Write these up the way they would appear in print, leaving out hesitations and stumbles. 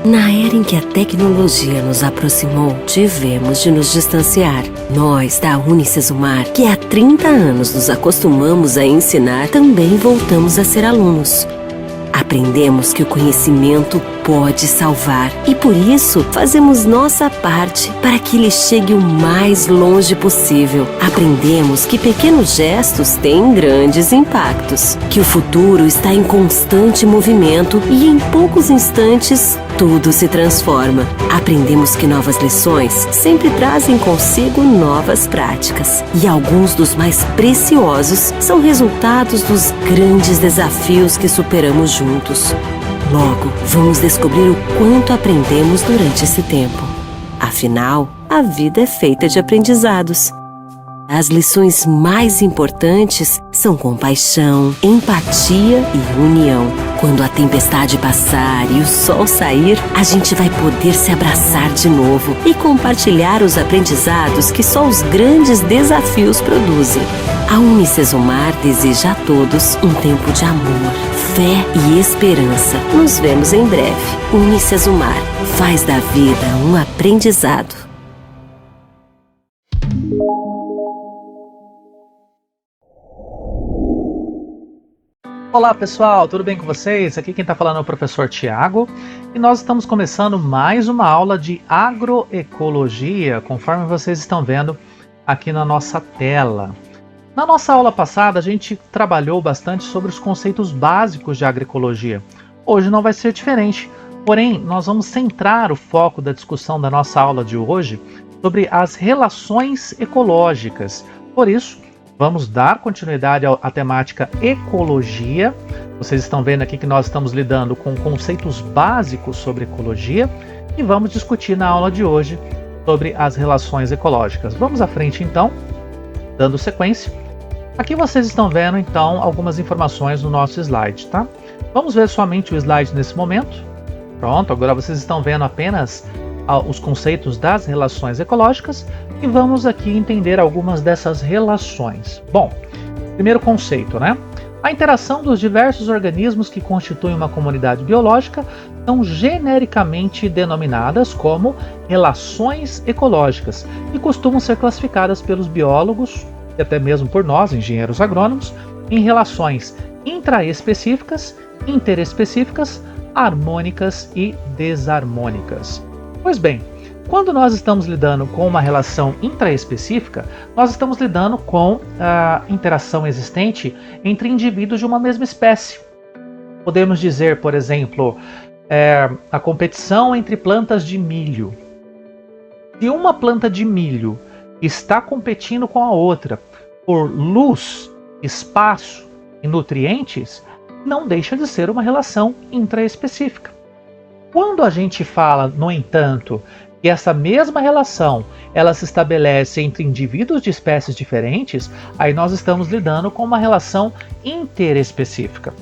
Na era em que a tecnologia nos aproximou, tivemos de nos distanciar. Nós, da Unicesumar, que há 30 anos nos acostumamos a ensinar, também voltamos a ser alunos. Aprendemos que o conhecimento pode salvar e, por isso, fazemos nossa parte para que ele chegue o mais longe possível. Aprendemos que pequenos gestos têm grandes impactos, que o futuro está em constante movimento e, em poucos instantes, tudo se transforma. Aprendemos que novas lições sempre trazem consigo novas práticas. E alguns dos mais preciosos são resultados dos grandes desafios que superamos juntos. Logo, vamos descobrir o quanto aprendemos durante esse tempo. Afinal, a vida é feita de aprendizados. As lições mais importantes são compaixão, empatia e união. Quando a tempestade passar e o sol sair, a gente vai poder se abraçar de novo e compartilhar os aprendizados que só os grandes desafios produzem. A Unicesumar deseja a todos um tempo de amor, fé e esperança. Nos vemos em breve. Unicesumar faz da vida um aprendizado. Olá pessoal, tudo bem com vocês? Aqui quem está falando é o professor Tiago e nós estamos começando mais uma aula de agroecologia, conforme vocês estão vendo aqui na nossa tela. Na nossa aula passada a gente trabalhou bastante sobre os conceitos básicos de agroecologia. Hoje não vai ser diferente, porém nós vamos centrar o foco da discussão da nossa aula de hoje sobre as relações ecológicas. Por isso, vamos dar continuidade à temática ecologia. Vocês estão vendo aqui que nós estamos lidando com conceitos básicos sobre ecologia e vamos discutir na aula de hoje sobre as relações ecológicas. Vamos à frente então, dando sequência. Aqui vocês estão vendo então algumas informações no nosso slide, tá? Vamos ver somente o slide nesse momento. Pronto, agora vocês estão vendo apenas os conceitos das relações ecológicas e vamos aqui entender algumas dessas relações. Bom, primeiro conceito, né? A interação dos diversos organismos que constituem uma comunidade biológica são genericamente denominadas como relações ecológicas e costumam ser classificadas pelos biólogos e até mesmo por nós, engenheiros agrônomos, em relações intraespecíficas, interespecíficas, harmônicas e desarmônicas. Pois bem, quando nós estamos lidando com uma relação intraespecífica, nós estamos lidando com a interação existente entre indivíduos de uma mesma espécie. Podemos dizer, por exemplo, a competição entre plantas de milho. Se uma planta de milho está competindo com a outra por luz, espaço e nutrientes, não deixa de ser uma relação intraespecífica. Quando a gente fala, no entanto, que essa mesma relação ela se estabelece entre indivíduos de espécies diferentes, aí nós estamos lidando com uma relação interespecífica.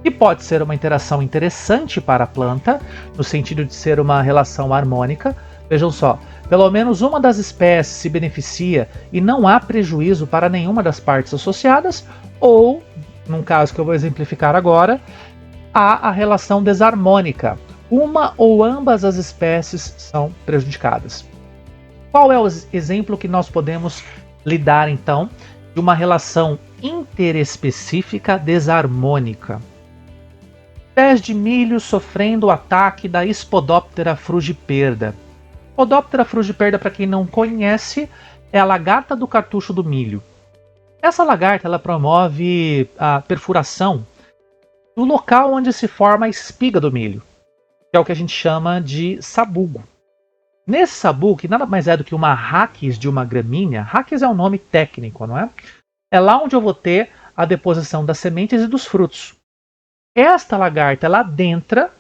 E pode ser uma interação interessante para a planta, no sentido de ser uma relação harmônica. Vejam só, pelo menos uma das espécies se beneficia e não há prejuízo para nenhuma das partes associadas, ou, num caso que eu vou exemplificar agora, há a relação desarmônica. Uma ou ambas as espécies são prejudicadas. Qual é o exemplo que nós podemos lidar, então, de uma relação interespecífica desarmônica? Pés de milho sofrendo o ataque da Spodoptera frugiperda. Spodoptera frugiperda, para quem não conhece, é a lagarta do cartucho do milho. Essa lagarta ela promove a perfuração do local onde se forma a espiga do milho, que é o que a gente chama de sabugo. Nesse sabugo, que nada mais é do que uma rachis de uma gramínea, rachis é um nome técnico, não é? É lá onde eu vou ter a deposição das sementes e dos frutos. Esta lagarta, ela adentra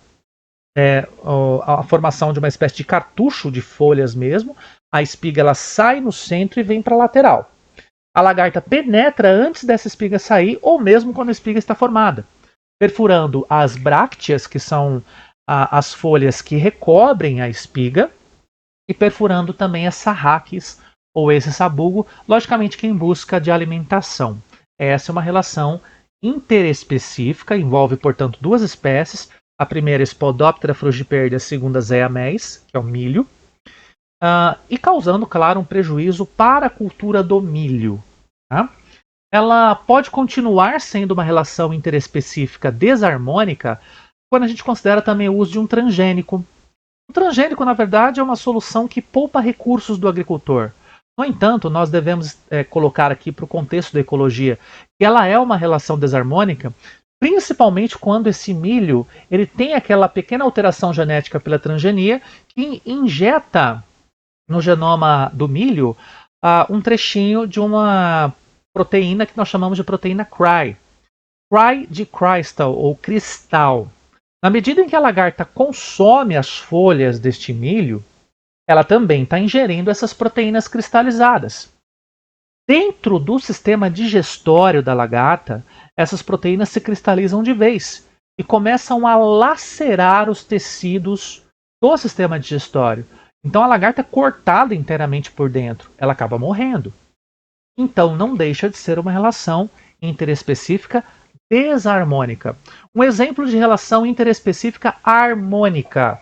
a formação de uma espécie de cartucho de folhas mesmo, a espiga ela sai no centro e vem para a lateral. A lagarta penetra antes dessa espiga sair, ou mesmo quando a espiga está formada, perfurando as brácteas, que são as folhas que recobrem a espiga, e perfurando também essa rachis, ou esse sabugo, logicamente que em busca de alimentação. Essa é uma relação interespecífica, envolve, portanto, duas espécies, A primeira é Spodoptera frugiperda, a segunda Zea mays, que é o milho, e causando, claro, um prejuízo para a cultura do milho. Tá? Ela pode continuar sendo uma relação interespecífica desarmônica quando a gente considera também o uso de um transgênico. O transgênico, na verdade, é uma solução que poupa recursos do agricultor. No entanto, nós devemos colocar aqui para o contexto da ecologia que ela é uma relação desarmônica, principalmente quando esse milho ele tem aquela pequena alteração genética pela transgenia que injeta no genoma do milho um trechinho de uma proteína que nós chamamos de proteína Cry. Cry de crystal ou cristal. Na medida em que a lagarta consome as folhas deste milho, ela também está ingerindo essas proteínas cristalizadas. Dentro do sistema digestório da lagarta, essas proteínas se cristalizam de vez e começam a lacerar os tecidos do sistema digestório. Então a lagarta é cortada inteiramente por dentro, ela acaba morrendo. Então não deixa de ser uma relação interespecífica desarmônica. Um exemplo de relação interespecífica harmônica: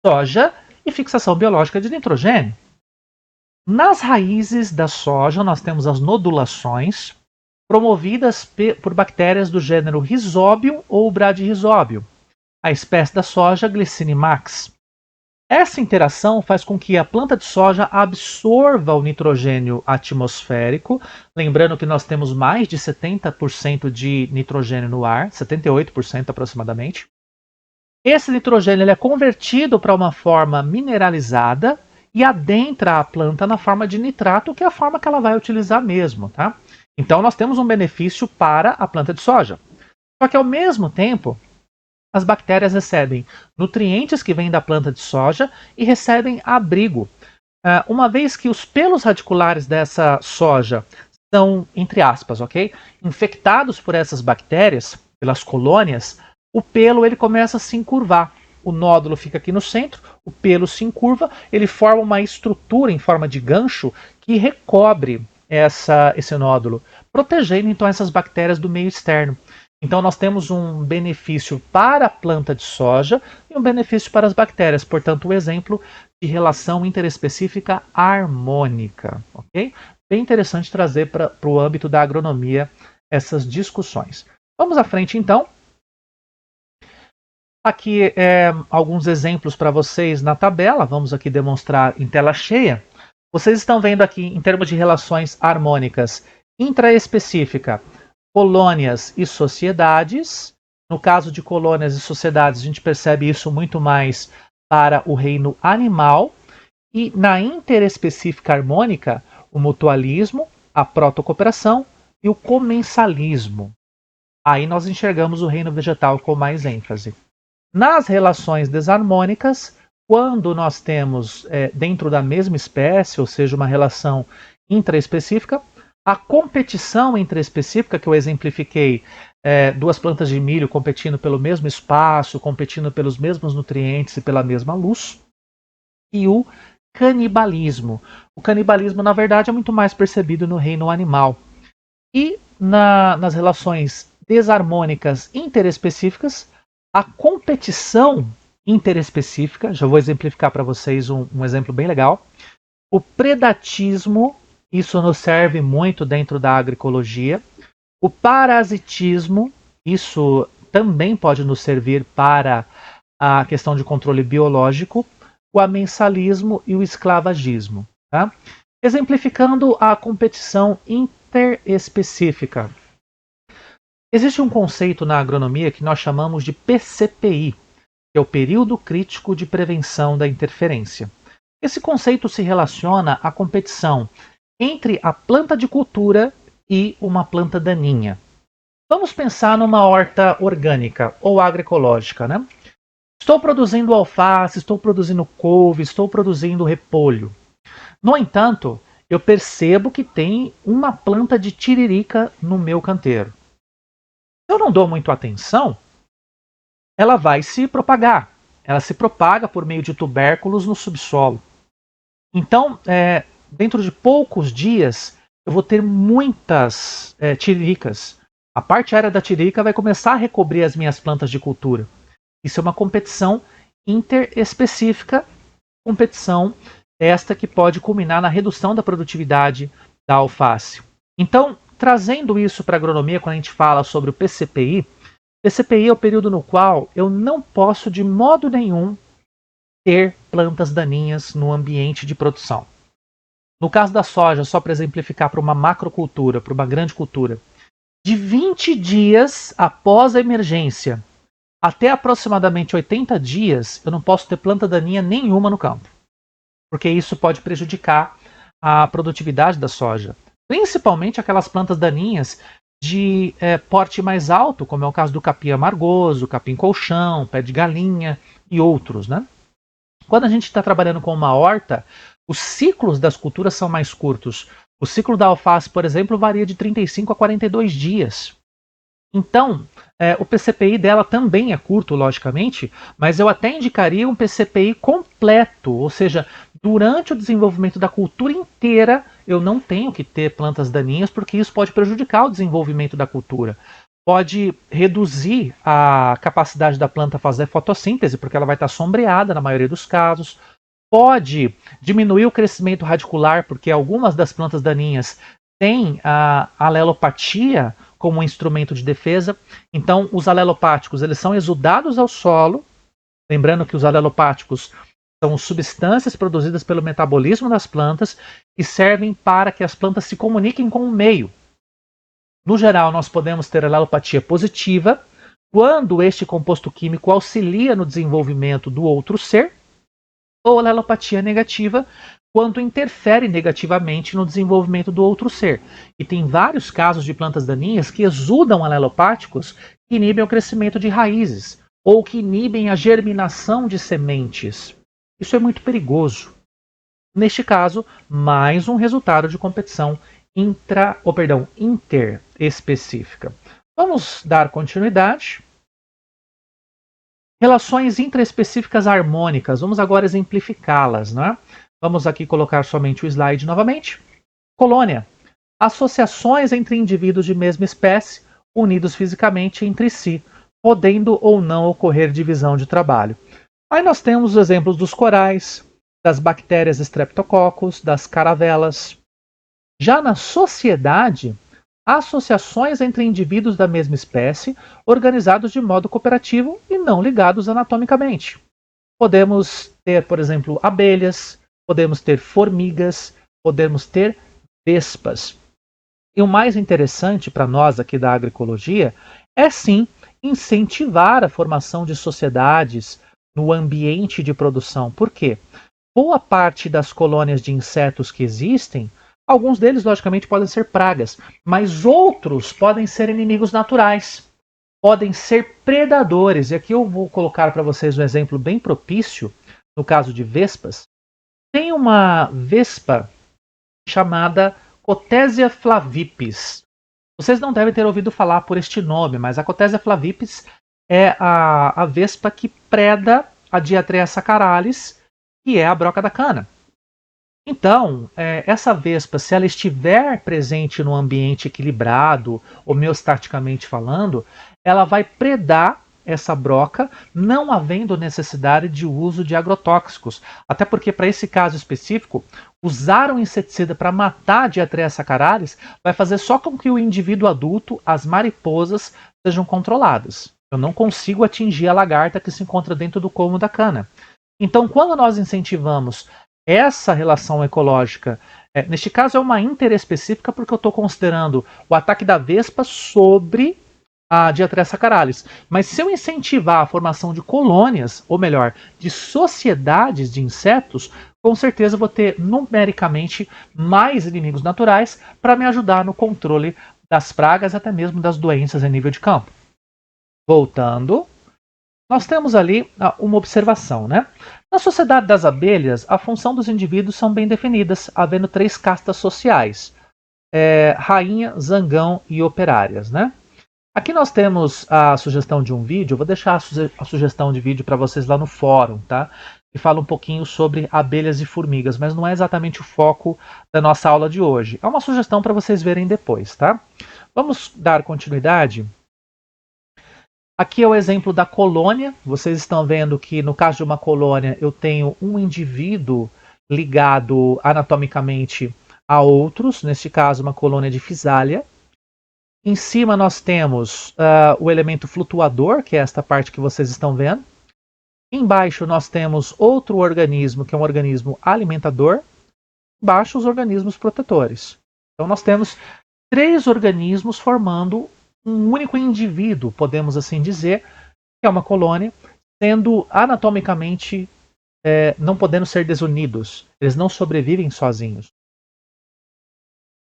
soja e fixação biológica de nitrogênio. Nas raízes da soja, nós temos as nodulações promovidas por bactérias do gênero Rhizobium ou Bradyrhizobium, a espécie da soja Glycine-max. Essa interação faz com que a planta de soja absorva o nitrogênio atmosférico, lembrando que nós temos mais de 70% de nitrogênio no ar, 78% aproximadamente. Esse nitrogênio ele é convertido para uma forma mineralizada e adentra a planta na forma de nitrato, que é a forma que ela vai utilizar mesmo. Tá? Então nós temos um benefício para a planta de soja. Só que ao mesmo tempo, as bactérias recebem nutrientes que vêm da planta de soja e recebem abrigo. Uma vez que os pelos radiculares dessa soja são, entre aspas, infectados por essas bactérias, pelas colônias, o pelo ele começa a se encurvar. O nódulo fica aqui no centro, o pelo se encurva, ele forma uma estrutura em forma de gancho que recobre esse nódulo, protegendo então essas bactérias do meio externo. Então nós temos um benefício para a planta de soja e um benefício para as bactérias. Portanto, o exemplo de relação interespecífica harmônica. Okay? Bem interessante trazer para o âmbito da agronomia essas discussões. Vamos à frente então. Aqui alguns exemplos para vocês na tabela. Vamos aqui demonstrar em tela cheia. Vocês estão vendo aqui em termos de relações harmônicas intraespecífica, colônias e sociedades. No caso de colônias e sociedades, a gente percebe isso muito mais para o reino animal. E na interespecífica harmônica, o mutualismo, a protocooperação e o comensalismo. Aí nós enxergamos o reino vegetal com mais ênfase. Nas relações desarmônicas, quando nós temos dentro da mesma espécie, ou seja, uma relação intraespecífica, a competição intraespecífica, que eu exemplifiquei, duas plantas de milho competindo pelo mesmo espaço, competindo pelos mesmos nutrientes e pela mesma luz, e o canibalismo. O canibalismo, na verdade, é muito mais percebido no reino animal. E nas relações desarmônicas interespecíficas, a competição interespecífica, já vou exemplificar para vocês um exemplo bem legal. O predatismo, isso nos serve muito dentro da agroecologia. O parasitismo, isso também pode nos servir para a questão de controle biológico. O amensalismo e o esclavagismo. Tá? Exemplificando a competição interespecífica. Existe um conceito na agronomia que nós chamamos de PCPI, que é o período crítico de prevenção da interferência. Esse conceito se relaciona à competição entre a planta de cultura e uma planta daninha. Vamos pensar numa horta orgânica ou agroecológica, né? Estou produzindo alface, estou produzindo couve, estou produzindo repolho. No entanto, eu percebo que tem uma planta de tiririca no meu canteiro. Se eu não dou muito atenção, ela vai se propagar. Ela se propaga por meio de tubérculos no subsolo. Então, dentro de poucos dias, eu vou ter muitas tiriricas. A parte aérea da tiririca vai começar a recobrir as minhas plantas de cultura. Isso é uma competição interespecífica, competição esta que pode culminar na redução da produtividade da alface. Então, trazendo isso para a agronomia, quando a gente fala sobre o PCPI é o período no qual eu não posso de modo nenhum ter plantas daninhas no ambiente de produção. No caso da soja, só para exemplificar para uma macrocultura, para uma grande cultura, de 20 dias após a emergência até aproximadamente 80 dias, eu não posso ter planta daninha nenhuma no campo, porque isso pode prejudicar a produtividade da soja. Principalmente aquelas plantas daninhas de porte mais alto, como é o caso do capim amargoso, capim colchão, pé de galinha e outros, né? Quando a gente está trabalhando com uma horta, os ciclos das culturas são mais curtos. O ciclo da alface, por exemplo, varia de 35 a 42 dias. Então, o PCPI dela também é curto, logicamente, mas eu até indicaria um PCPI completo, ou seja, durante o desenvolvimento da cultura inteira, eu não tenho que ter plantas daninhas, porque isso pode prejudicar o desenvolvimento da cultura. Pode reduzir a capacidade da planta fazer fotossíntese, porque ela vai estar sombreada na maioria dos casos. Pode diminuir o crescimento radicular, porque algumas das plantas daninhas têm a alelopatia como um instrumento de defesa. Então, os alelopáticos eles são exudados ao solo. Lembrando que os alelopáticos são substâncias produzidas pelo metabolismo das plantas que servem para que as plantas se comuniquem com o meio. No geral, nós podemos ter alelopatia positiva quando este composto químico auxilia no desenvolvimento do outro ser, ou alelopatia negativa quando interfere negativamente no desenvolvimento do outro ser. E tem vários casos de plantas daninhas que exudam alelopáticos que inibem o crescimento de raízes ou que inibem a germinação de sementes. Isso é muito perigoso. Neste caso, mais um resultado de competição interespecífica. Vamos dar continuidade. Relações intraespecíficas harmônicas. Vamos agora exemplificá-las, né? Vamos aqui colocar somente o slide novamente. Colônia. Associações entre indivíduos de mesma espécie, unidos fisicamente entre si, podendo ou não ocorrer divisão de trabalho. Aí nós temos os exemplos dos corais, das bactérias Streptococcus, das caravelas. Já na sociedade, associações entre indivíduos da mesma espécie, organizados de modo cooperativo e não ligados anatomicamente. Podemos ter, por exemplo, abelhas, podemos ter formigas, podemos ter vespas. E o mais interessante para nós aqui da agroecologia é sim incentivar a formação de sociedades no ambiente de produção. Por quê? Boa parte das colônias de insetos que existem, alguns deles, logicamente, podem ser pragas, mas outros podem ser inimigos naturais, podem ser predadores. E aqui eu vou colocar para vocês um exemplo bem propício, no caso de vespas. Tem uma vespa chamada Cotesia flavipes. Vocês não devem ter ouvido falar por este nome, mas a Cotesia flavipes é a vespa que preda a Diatreia sacaralis, que é a broca da cana. Então, essa vespa, se ela estiver presente num ambiente equilibrado, homeostaticamente falando, ela vai predar essa broca, não havendo necessidade de uso de agrotóxicos. Até porque, para esse caso específico, usar um inseticida para matar a Diatreia sacaralis vai fazer só com que o indivíduo adulto, as mariposas, sejam controladas. Eu não consigo atingir a lagarta que se encontra dentro do colmo da cana. Então, quando nós incentivamos essa relação ecológica, neste caso é uma interespecífica porque eu estou considerando o ataque da vespa sobre a Diatreia sacaralis. Mas se eu incentivar a formação de colônias, ou melhor, de sociedades de insetos, com certeza eu vou ter numericamente mais inimigos naturais para me ajudar no controle das pragas, até mesmo das doenças a nível de campo. Voltando, nós temos ali uma observação, né? Na sociedade das abelhas, a função dos indivíduos são bem definidas, havendo 3 castas sociais: rainha, zangão e operárias, né? Aqui nós temos a sugestão de um vídeo, eu vou deixar a sugestão de vídeo para vocês lá no fórum, tá? Que fala um pouquinho sobre abelhas e formigas, mas não é exatamente o foco da nossa aula de hoje. É uma sugestão para vocês verem depois, tá? Vamos dar continuidade. Aqui é o exemplo da colônia. Vocês estão vendo que no caso de uma colônia eu tenho um indivíduo ligado anatomicamente a outros, neste caso uma colônia de Physalia. Em cima nós temos o elemento flutuador, que é esta parte que vocês estão vendo. Embaixo nós temos outro organismo, que é um organismo alimentador. Embaixo os organismos protetores. Então nós temos 3 organismos formando um único indivíduo, podemos assim dizer, que é uma colônia, sendo anatomicamente não podendo ser desunidos. Eles não sobrevivem sozinhos.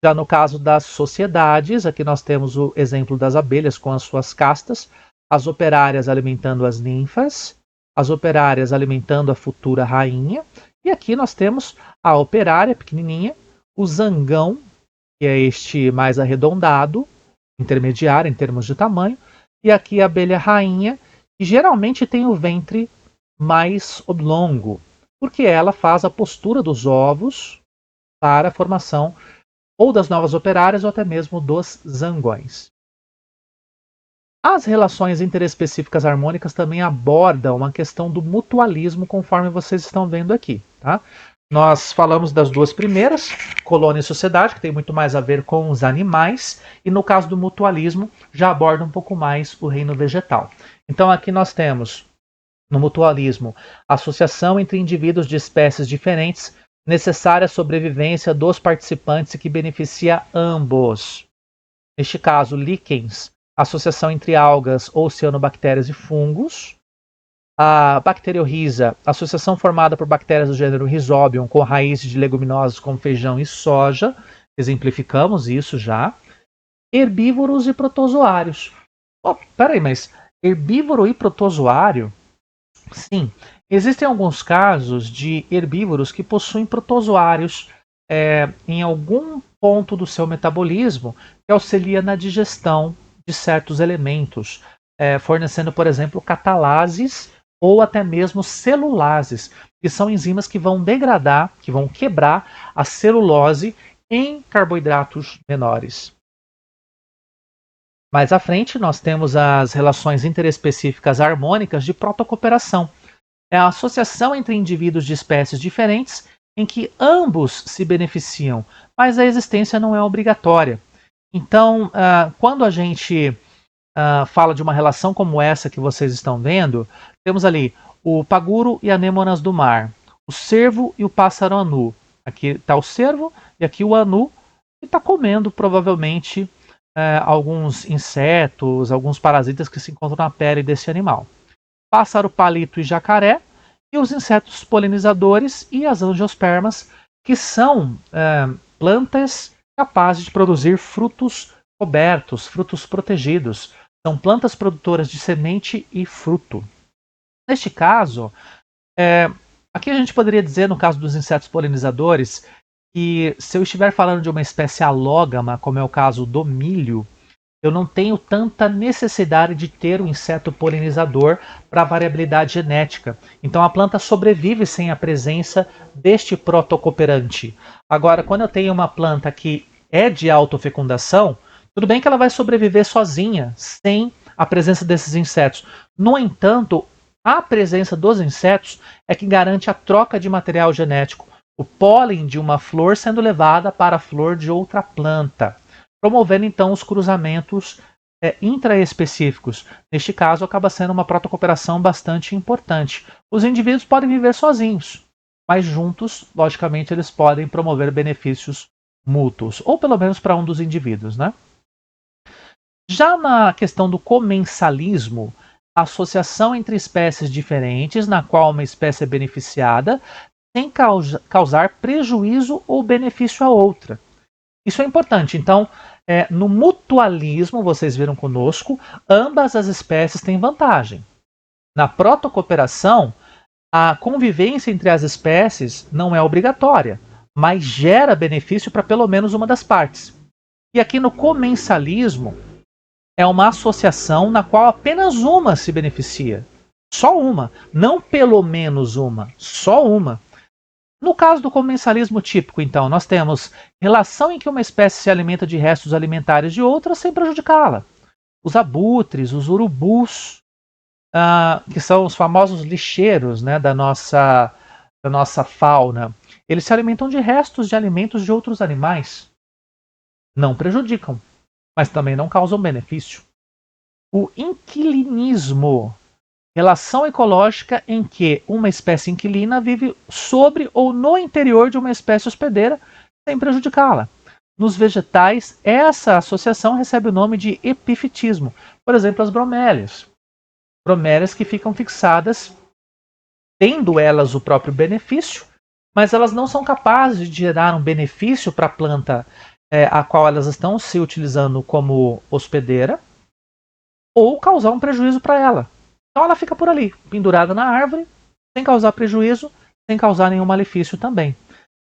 Já no caso das sociedades, aqui nós temos o exemplo das abelhas com as suas castas, as operárias alimentando as ninfas, as operárias alimentando a futura rainha, e aqui nós temos a operária pequenininha, o zangão, que é este mais arredondado, intermediário em termos de tamanho, e aqui a abelha rainha, que geralmente tem o ventre mais oblongo, porque ela faz a postura dos ovos para a formação ou das novas operárias ou até mesmo dos zangões. As relações interespecíficas harmônicas também abordam a questão do mutualismo, conforme vocês estão vendo aqui. Tá? Nós falamos das 2 primeiras, colônia e sociedade, que tem muito mais a ver com os animais, e no caso do mutualismo já aborda um pouco mais o reino vegetal. Então aqui nós temos, no mutualismo, a associação entre indivíduos de espécies diferentes, necessária à sobrevivência dos participantes e que beneficia ambos. Neste caso, líquens, associação entre algas ou cianobactérias e fungos. A bacteriorrhiza, associação formada por bactérias do gênero Rhizobium com raízes de leguminosas como feijão e soja. Exemplificamos isso já. Herbívoros e protozoários. Peraí, mas herbívoro e protozoário? Sim, existem alguns casos de herbívoros que possuem protozoários em algum ponto do seu metabolismo que auxilia na digestão de certos elementos, fornecendo, por exemplo, catalases ou até mesmo celulases, que são enzimas que vão degradar, que vão quebrar a celulose em carboidratos menores. Mais à frente, nós temos as relações interespecíficas harmônicas de protocooperação. É a associação entre indivíduos de espécies diferentes em que ambos se beneficiam, mas a existência não é obrigatória. Então, quando a gente fala de uma relação como essa que vocês estão vendo, temos ali o paguro e anêmonas do mar, o cervo e o pássaro anu. Aqui está o cervo e aqui o anu, que está comendo provavelmente alguns insetos, alguns parasitas que se encontram na pele desse animal. Pássaro, palito e jacaré, e os insetos polinizadores e as angiospermas, que são plantas capazes de produzir frutos cobertos, frutos protegidos. São plantas produtoras de semente e fruto. Neste caso, aqui a gente poderia dizer, no caso dos insetos polinizadores, que se eu estiver falando de uma espécie alógama, como é o caso do milho, eu não tenho tanta necessidade de ter um inseto polinizador para variabilidade genética. Então a planta sobrevive sem a presença deste protocooperante. Agora, quando eu tenho uma planta que é de autofecundação, tudo bem que ela vai sobreviver sozinha, sem a presença desses insetos. No entanto, a presença dos insetos é que garante a troca de material genético, o pólen de uma flor sendo levada para a flor de outra planta, promovendo então os cruzamentos intraespecíficos. Neste caso, acaba sendo uma protocooperação bastante importante. Os indivíduos podem viver sozinhos, mas juntos, logicamente, eles podem promover benefícios mútuos, ou pelo menos para um dos indivíduos, né? Já na questão do comensalismo, a associação entre espécies diferentes, na qual uma espécie é beneficiada, sem causar prejuízo ou benefício a outra. Isso é importante. Então, no mutualismo, vocês viram conosco, ambas as espécies têm vantagem. Na protocooperação, a convivência entre as espécies não é obrigatória, mas gera benefício para pelo menos uma das partes. E aqui no comensalismo, é uma associação na qual apenas uma se beneficia. Só uma. Não pelo menos uma. Só uma. No caso do comensalismo típico, então, nós temos relação em que uma espécie se alimenta de restos alimentares de outra sem prejudicá-la. os abutres, os urubus, que são os famosos lixeiros, né, da nossa fauna, eles se alimentam de restos de alimentos de outros animais. Não prejudicam, mas também não causam benefício. O inquilinismo, relação ecológica em que uma espécie inquilina vive sobre ou no interior de uma espécie hospedeira sem prejudicá-la. Nos vegetais, essa associação recebe o nome de epifitismo. Por exemplo, as bromélias. Bromélias que ficam fixadas, tendo elas o próprio benefício, mas elas não são capazes de gerar um benefício para a planta a qual elas estão se utilizando como hospedeira, ou causar um prejuízo para ela. Então ela fica por ali, pendurada na árvore, sem causar prejuízo, sem causar nenhum malefício também.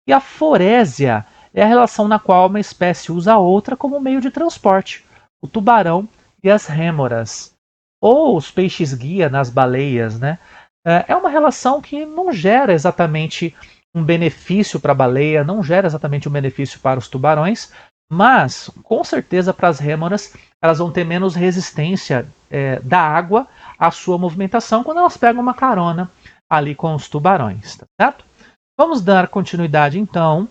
E a forésia é a relação na qual uma espécie usa a outra como meio de transporte. O tubarão e as rêmoras, ou os peixes-guia nas baleias, né? É uma relação que não gera exatamente um benefício para a baleia, não gera exatamente um benefício para os tubarões, mas com certeza para as rêmoras elas vão ter menos resistência da água à sua movimentação quando elas pegam uma carona ali com os tubarões, tá certo? Vamos dar continuidade então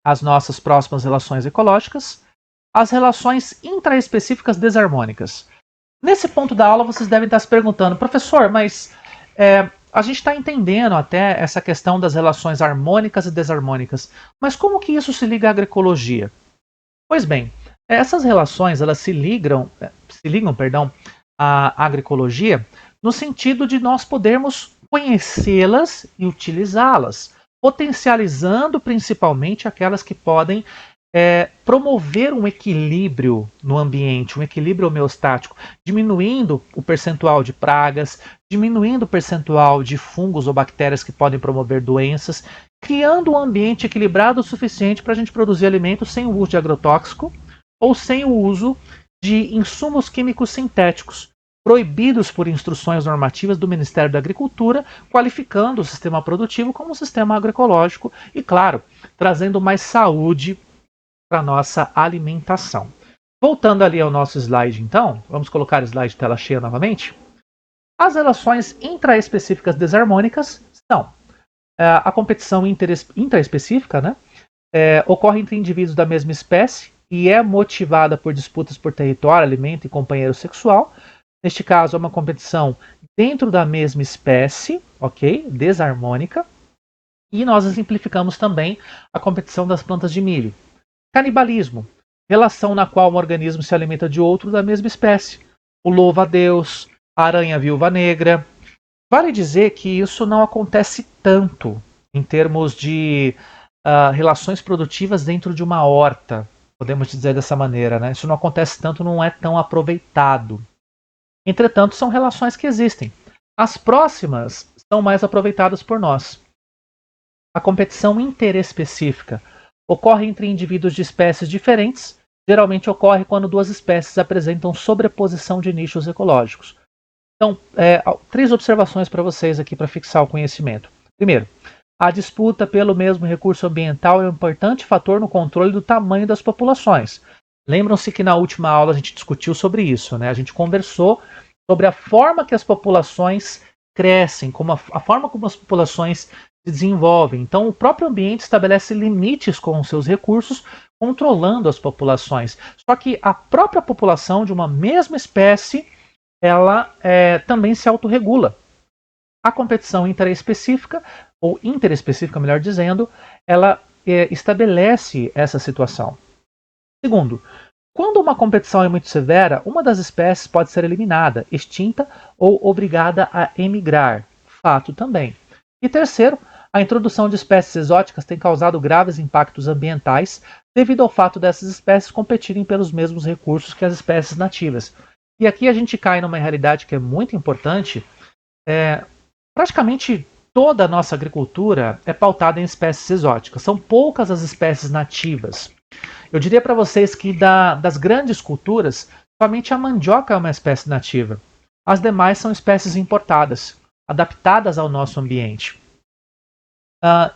às nossas próximas relações ecológicas, as relações intraespecíficas desarmônicas. Nesse ponto da aula vocês devem estar se perguntando, professor, mas a gente está entendendo até essa questão das relações harmônicas e desarmônicas, mas como que isso se liga à agroecologia? Pois bem, essas relações elas se ligam, à agroecologia no sentido de nós podermos conhecê-las e utilizá-las, potencializando principalmente aquelas que podem promover um equilíbrio no ambiente, um equilíbrio homeostático, diminuindo o percentual de pragas, diminuindo o percentual de fungos ou bactérias que podem promover doenças, criando um ambiente equilibrado o suficiente para a gente produzir alimentos sem o uso de agrotóxico ou sem o uso de insumos químicos sintéticos, proibidos por instruções normativas do Ministério da Agricultura, qualificando o sistema produtivo como um sistema agroecológico e, claro, trazendo mais saúde para a nossa alimentação. Voltando ali ao nosso slide, então, vamos colocar o slide de tela cheia novamente. As relações intraespecíficas desarmônicas são a competição intraespecífica, né? Ocorre entre indivíduos da mesma espécie e é motivada por disputas por território, alimento e companheiro sexual. Neste caso, é uma competição dentro da mesma espécie, ok? Desarmônica. E nós exemplificamos também a competição das plantas de milho. Canibalismo, relação na qual um organismo se alimenta de outro da mesma espécie. O louva-a-Deus, a aranha-viúva negra. Vale dizer que isso não acontece tanto em termos de relações produtivas dentro de uma horta, podemos dizer dessa maneira, né? Isso não acontece tanto, não é tão aproveitado. Entretanto, são relações que existem. As próximas são mais aproveitadas por nós. A competição interespecífica ocorre entre indivíduos de espécies diferentes, geralmente ocorre quando duas espécies apresentam sobreposição de nichos ecológicos. Então, 3 observações para vocês aqui para fixar o conhecimento. Primeiro, a disputa pelo mesmo recurso ambiental é um importante fator no controle do tamanho das populações. Lembram-se que na última aula a gente discutiu sobre isso, né? A gente conversou sobre a forma que as populações crescem, a forma como as populações se desenvolvem. Então, o próprio ambiente estabelece limites com os seus recursos, controlando as populações. Só que a própria população de uma mesma espécie, ela também se autorregula. A competição interespecífica, ou interespecífica, melhor dizendo, ela estabelece essa situação. Segundo, quando uma competição é muito severa, uma das espécies pode ser eliminada, extinta ou obrigada a emigrar. Fato também. E terceiro, a introdução de espécies exóticas tem causado graves impactos ambientais devido ao fato dessas espécies competirem pelos mesmos recursos que as espécies nativas. E aqui a gente cai numa realidade que é muito importante. Praticamente toda a nossa agricultura é pautada em espécies exóticas. São poucas as espécies nativas. Eu diria para vocês que das grandes culturas, somente a mandioca é uma espécie nativa. As demais são espécies importadas, adaptadas ao nosso ambiente.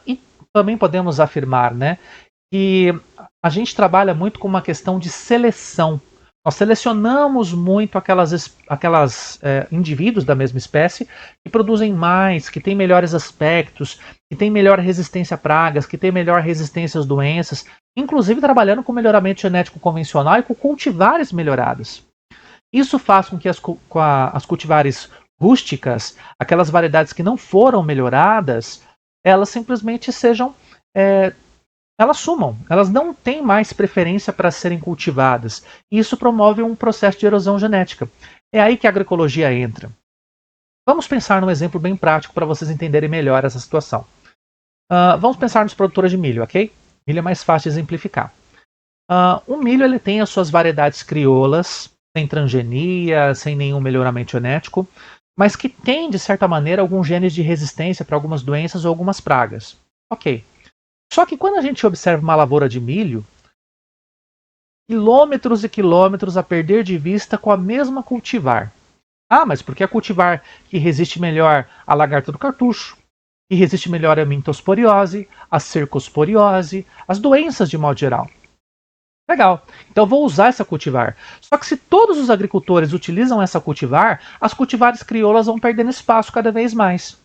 E também podemos afirmar, né, que a gente trabalha muito com uma questão de seleção. Nós selecionamos muito aquelas indivíduos da mesma espécie que produzem mais, que têm melhores aspectos, que têm melhor resistência a pragas, que têm melhor resistência às doenças, inclusive trabalhando com melhoramento genético convencional e com cultivares melhorados. Isso faz com que as cultivares rústicas, aquelas variedades que não foram melhoradas, elas simplesmente sejam elas sumam, elas não têm mais preferência para serem cultivadas. E isso promove um processo de erosão genética. É aí que a agroecologia entra. Vamos pensar num exemplo bem prático para vocês entenderem melhor essa situação. Vamos pensar nos produtores de milho, ok? Milho é mais fácil de exemplificar. O milho ele tem as suas variedades crioulas, sem transgenia, sem nenhum melhoramento genético, mas que tem, de certa maneira, alguns genes de resistência para algumas doenças ou algumas pragas. Ok. Só que quando a gente observa uma lavoura de milho, quilômetros e quilômetros a perder de vista com a mesma cultivar. Mas porque a cultivar que resiste melhor à lagarta do cartucho, que resiste melhor à mintosporiose, à cercosporiose, às doenças de modo geral. Legal, então eu vou usar essa cultivar. Só que se todos os agricultores utilizam essa cultivar, as cultivares crioulas vão perdendo espaço cada vez mais.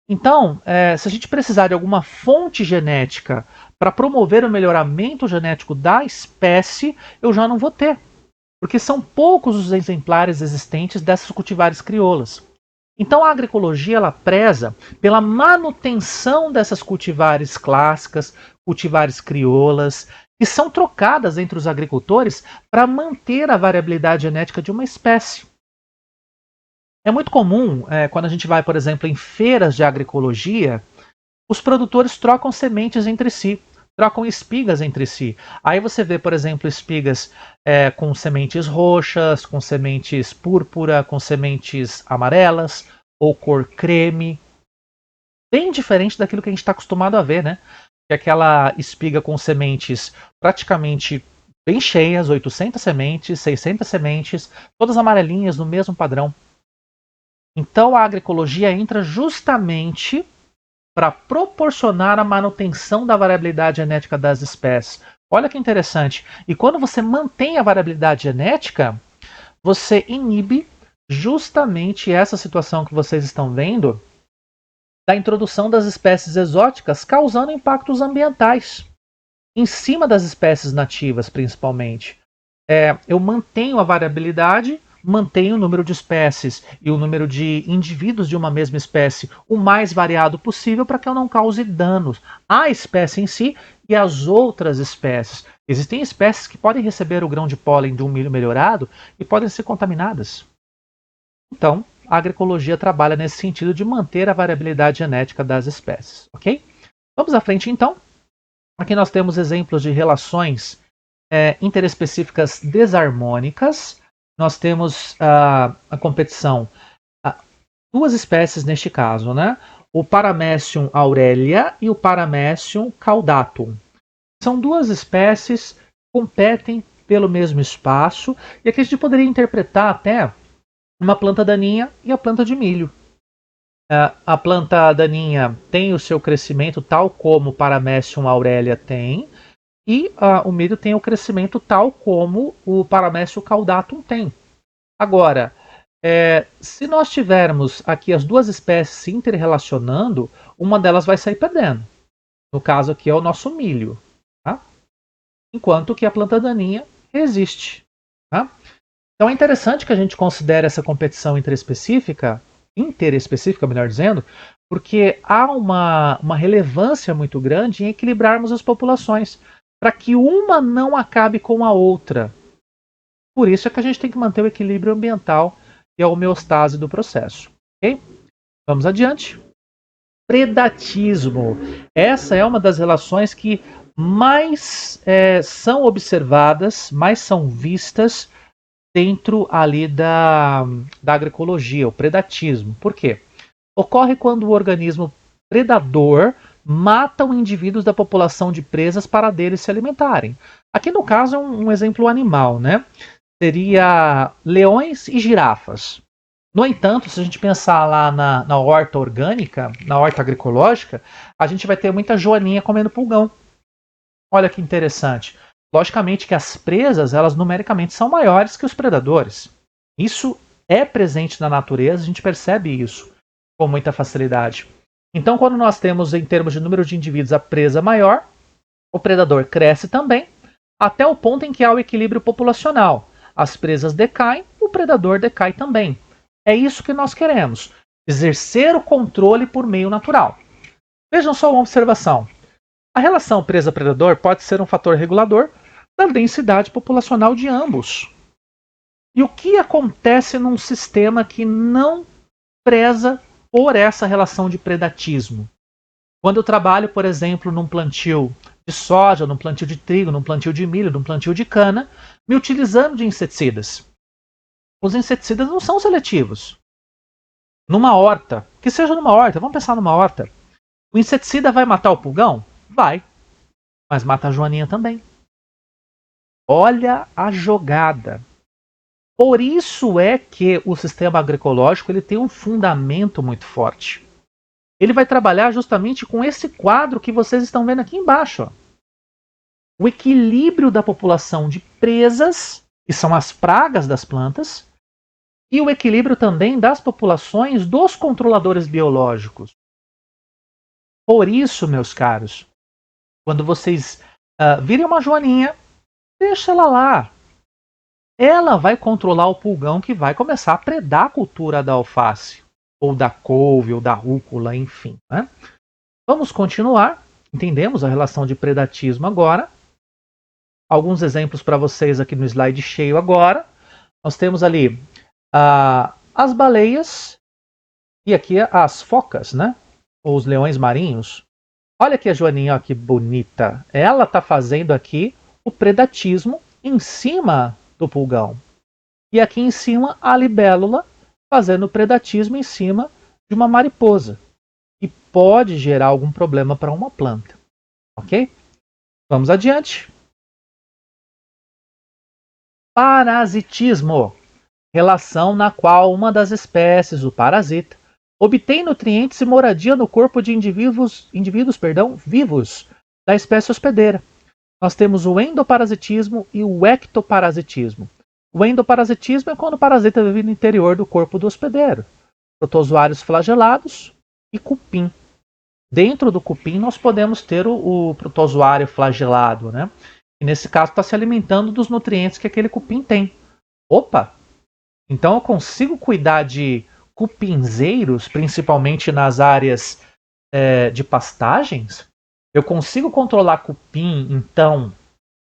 Então, se a gente precisar de alguma fonte genética para promover o melhoramento genético da espécie, eu já não vou ter. Porque são poucos os exemplares existentes dessas cultivares crioulas. Então a agroecologia ela preza pela manutenção dessas cultivares clássicas, cultivares crioulas, que são trocadas entre os agricultores para manter a variabilidade genética de uma espécie. É muito comum, quando a gente vai, por exemplo, em feiras de agroecologia, os produtores trocam sementes entre si, trocam espigas entre si. Aí você vê, por exemplo, espigas com sementes roxas, com sementes púrpura, com sementes amarelas, ou cor creme. Bem diferente daquilo que a gente está acostumado a ver, né? Que é aquela espiga com sementes praticamente bem cheias, 800 sementes, 600 sementes, todas amarelinhas no mesmo padrão. Então a agroecologia entra justamente para proporcionar a manutenção da variabilidade genética das espécies. Olha que interessante. E quando você mantém a variabilidade genética, você inibe justamente essa situação que vocês estão vendo da introdução das espécies exóticas, causando impactos ambientais em cima das espécies nativas, principalmente. Eu mantenho a variabilidade, mantenha o número de espécies e o número de indivíduos de uma mesma espécie o mais variado possível para que eu não cause danos à espécie em si e às outras espécies. Existem espécies que podem receber o grão de pólen de um milho melhorado e podem ser contaminadas. Então, a agroecologia trabalha nesse sentido de manter a variabilidade genética das espécies, ok? Vamos à frente então. Aqui nós temos exemplos de relações interespecíficas desarmônicas. Nós temos a competição, duas espécies neste caso, né? O Paramecium aurelia e o Paramecium caudatum. São duas espécies que competem pelo mesmo espaço, e aqui a gente poderia interpretar até uma planta daninha e a planta de milho. A planta daninha tem o seu crescimento tal como o Paramecium aurelia tem, e o milho tem o crescimento tal como o Paramecium caudatum tem. Agora, se nós tivermos aqui as duas espécies se interrelacionando, uma delas vai sair perdendo. No caso aqui é o nosso milho. Tá? Enquanto que a planta daninha resiste. Tá? Então é interessante que a gente considere essa competição interespecífica, melhor dizendo, porque há uma relevância muito grande em equilibrarmos as populações, para que uma não acabe com a outra. Por isso é que a gente tem que manter o equilíbrio ambiental e a homeostase do processo. Okay? Vamos adiante. Predatismo. Essa é uma das relações que mais são observadas, mais são vistas dentro ali da agroecologia, o predatismo. Por quê? Ocorre quando o organismo predador matam indivíduos da população de presas para deles se alimentarem. Aqui no caso é um exemplo animal, né? Seria leões e girafas. No entanto, se a gente pensar lá na horta orgânica, na horta agroecológica, a gente vai ter muita joaninha comendo pulgão. Olha que interessante. Logicamente que as presas, elas numericamente são maiores que os predadores. Isso é presente na natureza, a gente percebe isso com muita facilidade. Então, quando nós temos, em termos de número de indivíduos, a presa maior, o predador cresce também, até o ponto em que há o equilíbrio populacional. As presas decaem, o predador decai também. É isso que nós queremos, exercer o controle por meio natural. Vejam só uma observação. A relação presa-predador pode ser um fator regulador da densidade populacional de ambos. E o que acontece num sistema que não preza por essa relação de predatismo? Quando eu trabalho, por exemplo, num plantio de soja, num plantio de trigo, num plantio de milho, num plantio de cana, me utilizando de inseticidas. Os inseticidas não são seletivos. Numa horta, que seja numa horta, vamos pensar numa horta. O inseticida vai matar o pulgão? Vai. Mas mata a joaninha também. Olha a jogada. Por isso é que o sistema agroecológico ele tem um fundamento muito forte. Ele vai trabalhar justamente com esse quadro que vocês estão vendo aqui embaixo. Ó. O equilíbrio da população de presas, que são as pragas das plantas, e o equilíbrio também das populações dos controladores biológicos. Por isso, meus caros, quando vocês virem uma joaninha, deixa ela lá. Ela vai controlar o pulgão que vai começar a predar a cultura da alface, ou da couve, ou da rúcula, enfim. Né? Vamos continuar. Entendemos a relação de predatismo agora. Alguns exemplos para vocês aqui no slide cheio agora. Nós temos ali as baleias e aqui as focas, né? Ou os leões marinhos. Olha aqui a joaninha, ó, que bonita. Ela está fazendo aqui o predatismo em cima do pulgão. E aqui em cima a libélula fazendo o predatismo em cima de uma mariposa. E pode gerar algum problema para uma planta. Ok? Vamos adiante. Parasitismo. Relação na qual uma das espécies, o parasita, obtém nutrientes e moradia no corpo de indivíduos vivos da espécie hospedeira. Nós temos o endoparasitismo e o ectoparasitismo. O endoparasitismo é quando o parasita vive no interior do corpo do hospedeiro. Protozoários flagelados e cupim. Dentro do cupim nós podemos ter o protozoário flagelado, né? E nesse caso está se alimentando dos nutrientes que aquele cupim tem. Opa! Então eu consigo cuidar de cupinzeiros, principalmente nas áreas de pastagens? Eu consigo controlar cupim, então,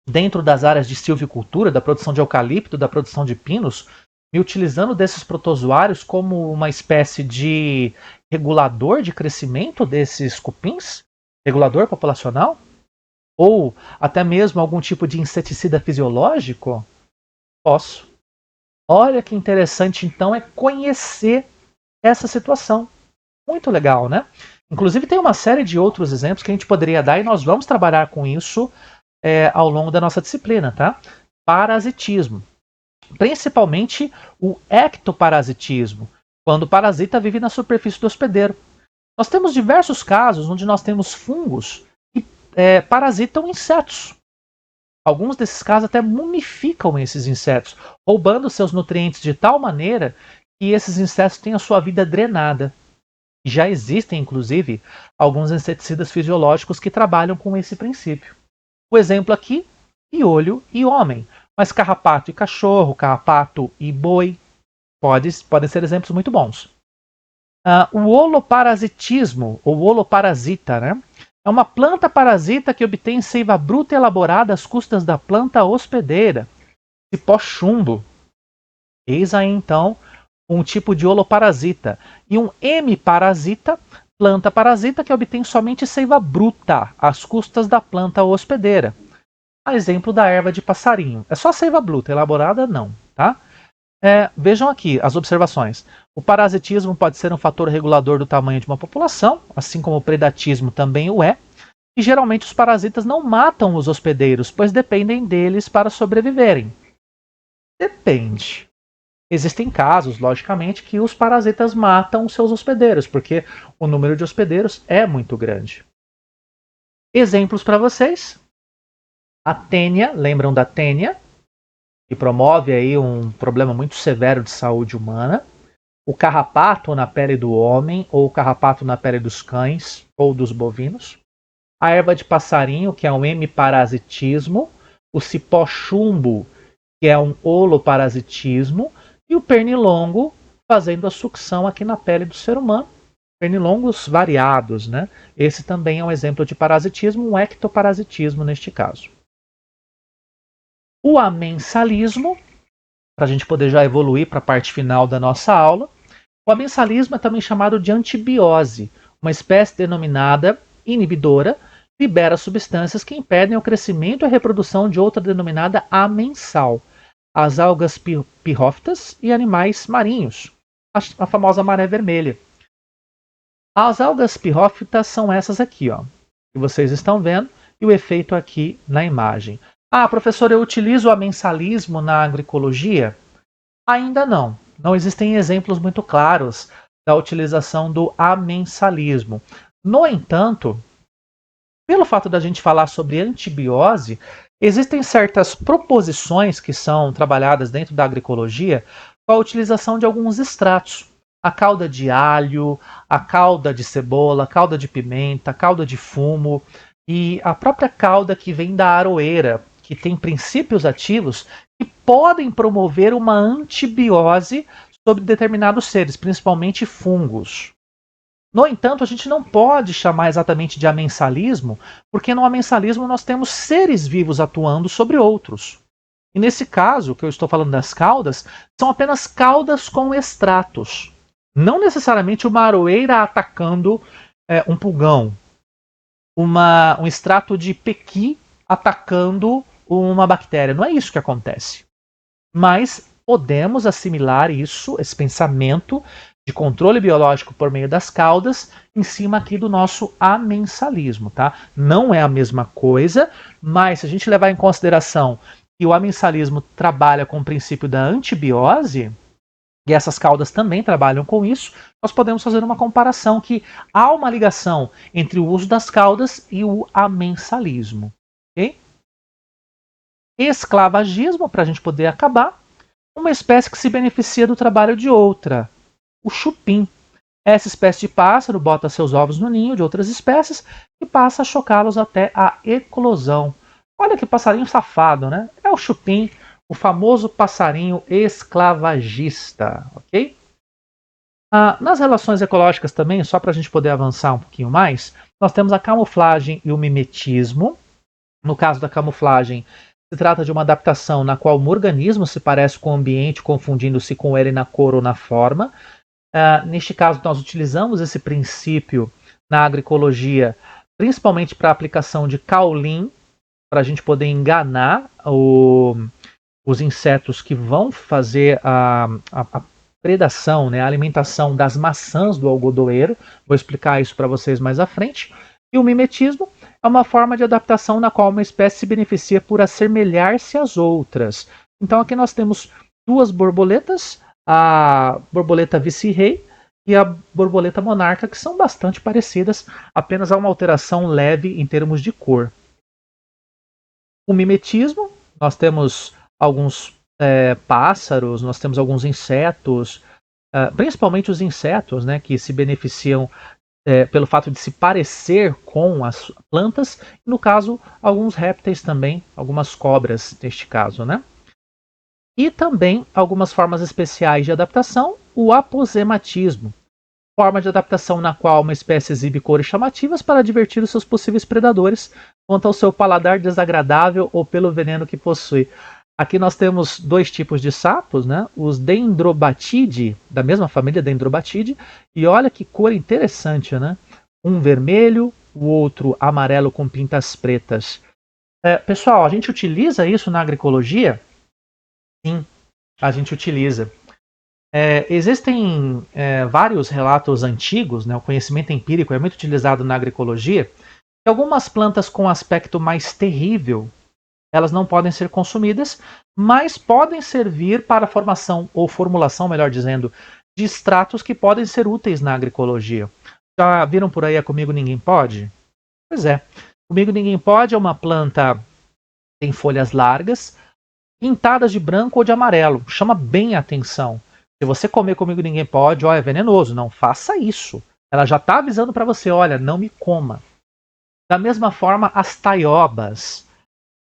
dentro das áreas de silvicultura, da produção de eucalipto, da produção de pinos, me utilizando desses protozoários como uma espécie de regulador de crescimento desses cupins? Regulador populacional? Ou até mesmo algum tipo de inseticida fisiológico? Posso. Olha que interessante, então, é conhecer essa situação. Muito legal, né? Inclusive tem uma série de outros exemplos que a gente poderia dar e nós vamos trabalhar com isso ao longo da nossa disciplina, tá? Parasitismo. Principalmente o ectoparasitismo, quando o parasita vive na superfície do hospedeiro. Nós temos diversos casos onde nós temos fungos que parasitam insetos. Alguns desses casos até mumificam esses insetos, roubando seus nutrientes de tal maneira que esses insetos têm a sua vida drenada. Já existem, inclusive, alguns inseticidas fisiológicos que trabalham com esse princípio. O exemplo aqui, piolho e homem. Mas carrapato e cachorro, carrapato e boi, podem ser exemplos muito bons. O holoparasitismo, ou holoparasita, né? É uma planta parasita que obtém seiva bruta e elaborada às custas da planta hospedeira, cipó chumbo. Eis aí então um tipo de holoparasita. E um hemiparasita, planta parasita que obtém somente seiva bruta às custas da planta hospedeira. A exemplo da erva de passarinho. É só seiva bruta, elaborada não. Tá? Vejam aqui as observações. O parasitismo pode ser um fator regulador do tamanho de uma população, assim como o predatismo também o é. E geralmente os parasitas não matam os hospedeiros, pois dependem deles para sobreviverem. Depende. Existem casos, logicamente, que os parasitas matam os seus hospedeiros, porque o número de hospedeiros é muito grande. Exemplos para vocês. A tênia, lembram da tênia? Que promove aí um problema muito severo de saúde humana. O carrapato na pele do homem, ou o carrapato na pele dos cães ou dos bovinos. A erva de passarinho, que é um hemiparasitismo. O cipó chumbo, que é um holoparasitismo. E o pernilongo, fazendo a sucção aqui na pele do ser humano. Pernilongos variados, né? Esse também é um exemplo de parasitismo, um ectoparasitismo neste caso. O amensalismo, para a gente poder já evoluir para a parte final da nossa aula. O amensalismo é também chamado de antibiose, uma espécie denominada inibidora, libera substâncias que impedem o crescimento e a reprodução de outra denominada amensal, as algas pirrófitas e animais marinhos, a famosa maré vermelha. As algas pirrófitas são essas aqui, ó, que vocês estão vendo, e o efeito aqui na imagem. Ah, professor, eu utilizo o amensalismo na agroecologia? Ainda não. Não existem exemplos muito claros da utilização do amensalismo. No entanto, pelo fato da gente falar sobre antibiose, existem certas proposições que são trabalhadas dentro da agroecologia com a utilização de alguns extratos. A calda de alho, a calda de cebola, a calda de pimenta, a calda de fumo e a própria calda que vem da aroeira, que tem princípios ativos que podem promover uma antibiose sobre determinados seres, principalmente fungos. No entanto, a gente não pode chamar exatamente de amensalismo, porque no amensalismo nós temos seres vivos atuando sobre outros. E nesse caso, que eu estou falando das caudas, são apenas caudas com extratos. Não necessariamente uma aroeira atacando um pulgão, um extrato de pequi atacando uma bactéria. Não é isso que acontece. Mas podemos assimilar isso, esse pensamento de controle biológico por meio das caudas, em cima aqui do nosso amensalismo, tá? Não é a mesma coisa, mas se a gente levar em consideração que o amensalismo trabalha com o princípio da antibiose, e essas caudas também trabalham com isso, nós podemos fazer uma comparação que há uma ligação entre o uso das caudas e o amensalismo. Ok? Esclavagismo, para a gente poder acabar, uma espécie que se beneficia do trabalho de outra, o chupim. Essa espécie de pássaro bota seus ovos no ninho de outras espécies e passa a chocá-los até a eclosão. Olha que passarinho safado, né? É o chupim, o famoso passarinho esclavagista, ok? Nas relações ecológicas também, só para a gente poder avançar um pouquinho mais, nós temos a camuflagem e o mimetismo. No caso da camuflagem, se trata de uma adaptação na qual um organismo se parece com o ambiente, confundindo-se com ele na cor ou na forma. Neste caso, nós utilizamos esse princípio na agroecologia, principalmente para a aplicação de caulim, para a gente poder enganar os insetos que vão fazer a predação, né, a alimentação das maçãs do algodoeiro. Vou explicar isso para vocês mais à frente. E o mimetismo é uma forma de adaptação na qual uma espécie se beneficia por assemelhar-se às outras. Então aqui nós temos duas borboletas, a borboleta vice-rei e a borboleta monarca, que são bastante parecidas, apenas há uma alteração leve em termos de cor. O mimetismo, nós temos alguns pássaros, nós temos alguns insetos, principalmente os insetos, né, que se beneficiam pelo fato de se parecer com as plantas, e no caso, alguns répteis também, algumas cobras neste caso, né? E também algumas formas especiais de adaptação, o aposematismo, forma de adaptação na qual uma espécie exibe cores chamativas para divertir os seus possíveis predadores quanto ao seu paladar desagradável ou pelo veneno que possui. Aqui nós temos dois tipos de sapos, né? Os Dendrobatidae, da mesma família Dendrobatidae, e olha que cor interessante, né? Um vermelho, o outro amarelo com pintas pretas. Pessoal, a gente utiliza isso na agroecologia? Sim, a gente utiliza. Existem vários relatos antigos, né? O conhecimento empírico é muito utilizado na agroecologia, que algumas plantas com aspecto mais terrível, elas não podem ser consumidas, mas podem servir para a formação, ou formulação, melhor dizendo, de extratos que podem ser úteis na agroecologia. Já viram por aí a Comigo Ninguém Pode? Pois é. Comigo Ninguém Pode é uma planta tem folhas largas, pintadas de branco ou de amarelo. Chama bem a atenção. Se você comer comigo ninguém pode, ó, é venenoso. Não faça isso. Ela já está avisando para você, olha, não me coma. Da mesma forma, as taiobas.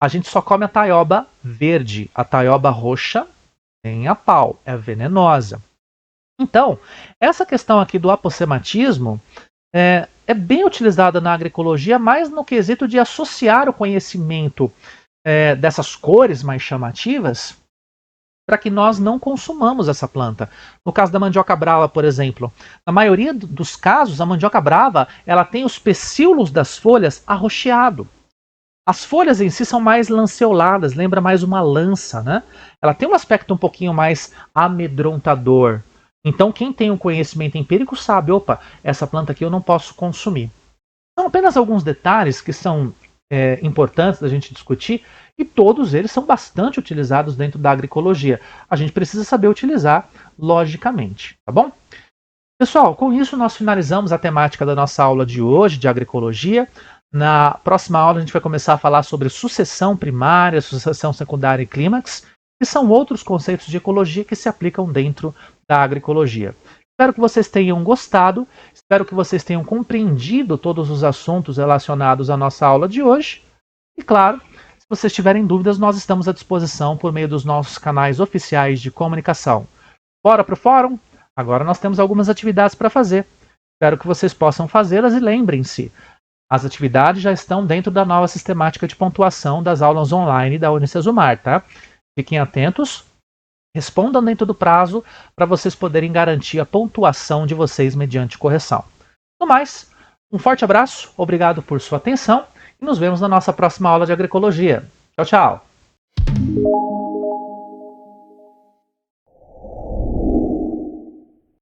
A gente só come a taioba verde. A taioba roxa nem a pau, é venenosa. Então, essa questão aqui do apossematismo é bem utilizada na agroecologia, mais no quesito de associar o conhecimento dessas cores mais chamativas para que nós não consumamos essa planta. No caso da mandioca brava, por exemplo, na maioria dos casos, a mandioca brava ela tem os pecíolos das folhas arroxeado. As folhas em si são mais lanceoladas, lembra mais uma lança, né? Ela tem um aspecto um pouquinho mais amedrontador. Então quem tem um conhecimento empírico sabe, opa, essa planta aqui eu não posso consumir. São apenas alguns detalhes que são importantes da gente discutir e todos eles são bastante utilizados dentro da agroecologia. A gente precisa saber utilizar logicamente, tá bom? Pessoal, com isso nós finalizamos a temática da nossa aula de hoje de agroecologia. Na próxima aula a gente vai começar a falar sobre sucessão primária, sucessão secundária e clímax, que são outros conceitos de ecologia que se aplicam dentro da agroecologia. Espero que vocês tenham gostado, espero que vocês tenham compreendido todos os assuntos relacionados à nossa aula de hoje. E claro, se vocês tiverem dúvidas, nós estamos à disposição por meio dos nossos canais oficiais de comunicação. Bora para o fórum? Agora nós temos algumas atividades para fazer. Espero que vocês possam fazê-las e lembrem-se, as atividades já estão dentro da nova sistemática de pontuação das aulas online da Unicesumar, tá? Fiquem atentos, respondam dentro do prazo para vocês poderem garantir a pontuação de vocês mediante correção. No mais, um forte abraço, obrigado por sua atenção e nos vemos na nossa próxima aula de agroecologia. Tchau, tchau!